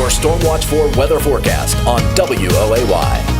your Stormwatch 4 weather forecast on WOAY.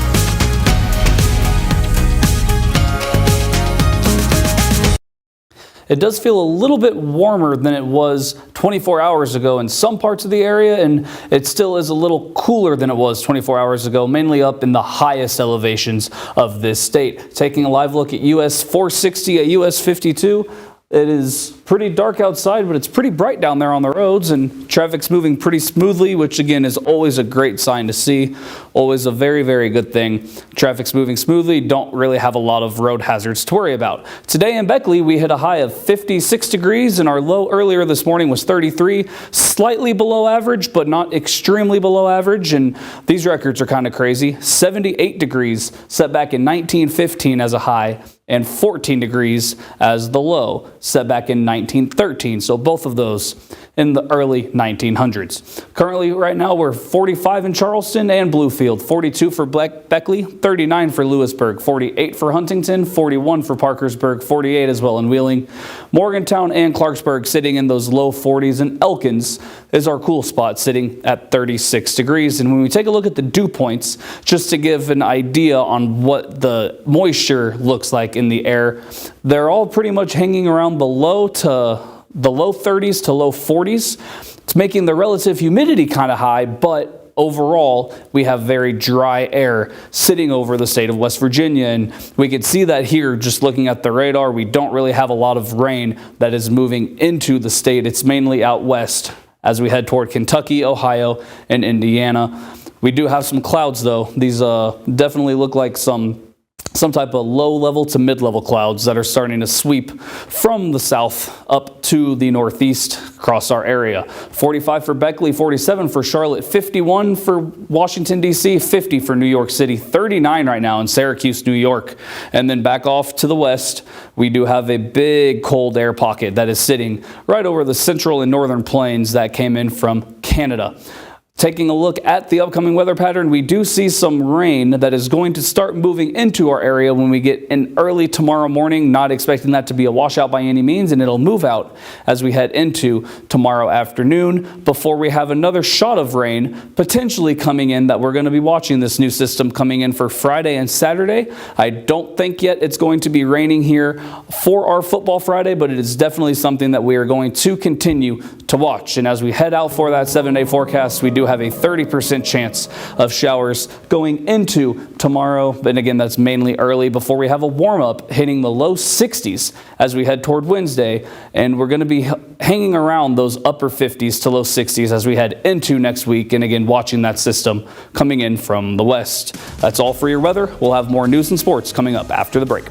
It does feel a little bit warmer than it was 24 hours ago in some parts of the area, and it still is a little cooler than it was 24 hours ago, mainly up in the highest elevations of this state. Taking a live look at US 460 at US 52. It is pretty dark outside, but it's pretty bright down there on the roads, and traffic's moving pretty smoothly, which again is always a great sign to see. Always a very, very good thing. Traffic's moving smoothly, don't really have a lot of road hazards to worry about. Today in Beckley, we hit a high of 56 degrees, and our low earlier this morning was 33, slightly below average, but not extremely below average, and these records are kind of crazy. 78 degrees set back in 1915 as a high, and 14 degrees as the low, set back in 1913. So both of those in the early 1900s. Currently, right now, we're 45 in Charleston and Bluefield, 42 for Beckley, 39 for Lewisburg, 48 for Huntington, 41 for Parkersburg, 48 as well in Wheeling. Morgantown and Clarksburg sitting in those low 40s, and Elkins is our cool spot sitting at 36 degrees. And when we take a look at the dew points, just to give an idea on what the moisture looks like in the air, they're all pretty much hanging around the low 30s to low 40s. It's making the relative humidity kind of high, but overall, we have very dry air sitting over the state of West Virginia, and we can see that here just looking at the radar. We don't really have a lot of rain that is moving into the state. It's mainly out west as we head toward Kentucky, Ohio, and Indiana. We do have some clouds, though. These definitely look like some type of low-level to mid-level clouds that are starting to sweep from the south up to the northeast across our area. 45 for Beckley, 47 for Charlotte, 51 for Washington, D.C., 50 for New York City, 39 right now in Syracuse, New York. And then back off to the west, we do have a big cold air pocket that is sitting right over the central and northern plains that came in from Canada. Taking a look at the upcoming weather pattern, we do see some rain that is going to start moving into our area when we get in early tomorrow morning. Not expecting that to be a washout by any means, and it'll move out as we head into tomorrow afternoon before we have another shot of rain potentially coming in that we're going to be watching this new system coming in for Friday and Saturday. I don't think yet it's going to be raining here for our Football Friday, but it is definitely something that we are going to continue to watch. And as we head out for that 7-day forecast, we do have a 30% chance of showers going into tomorrow. And again, that's mainly early before we have a warm-up hitting the low 60s as we head toward Wednesday. And we're going to be hanging around those upper 50s to low 60s as we head into next week. And again, watching that system coming in from the west. That's all for your weather. We'll have more news and sports coming up after the break.